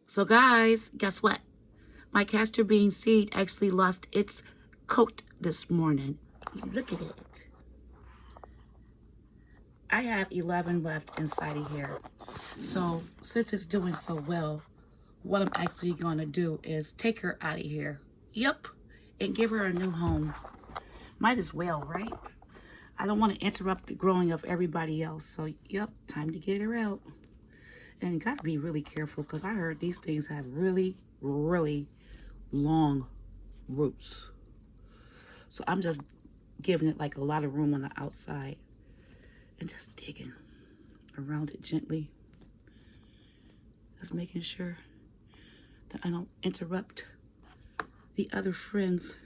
So guys, guess what? My castor bean seed actually lost its coat this morning. Look at it. I have 11 left inside of here. So since it's doing so well, what I'm actually going to do is take her out of here. Yep. And give her a new home. Might as well, right? I don't want to interrupt the growing of everybody else. So, yep, time to get her out. And got to be really careful because I heard these things have really, really long roots. So I'm just giving it like a lot of room on the outside and just digging around it gently. Just making sure that I don't interrupt the other friends.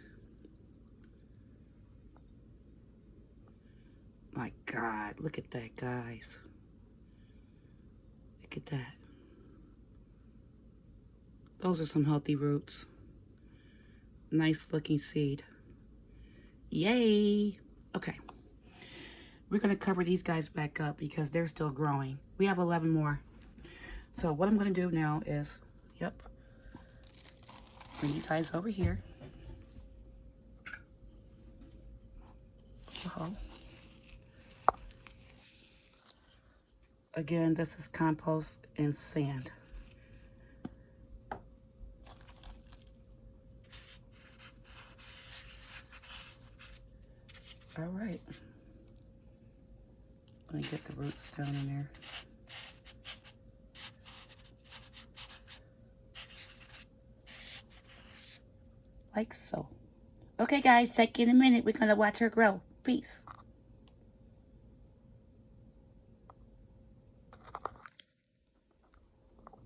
My God, look at that, guys. Look at that. Those are some healthy roots. Nice looking seed. Yay. Okay. We're going to cover these guys back up because they're still growing. We have 11 more. So what I'm going to do now is, yep, bring you guys over here. Again, this is compost and sand. All right. Let me get the roots down in there. Like so. Okay, guys, check in a minute. We're going to watch her grow. Peace.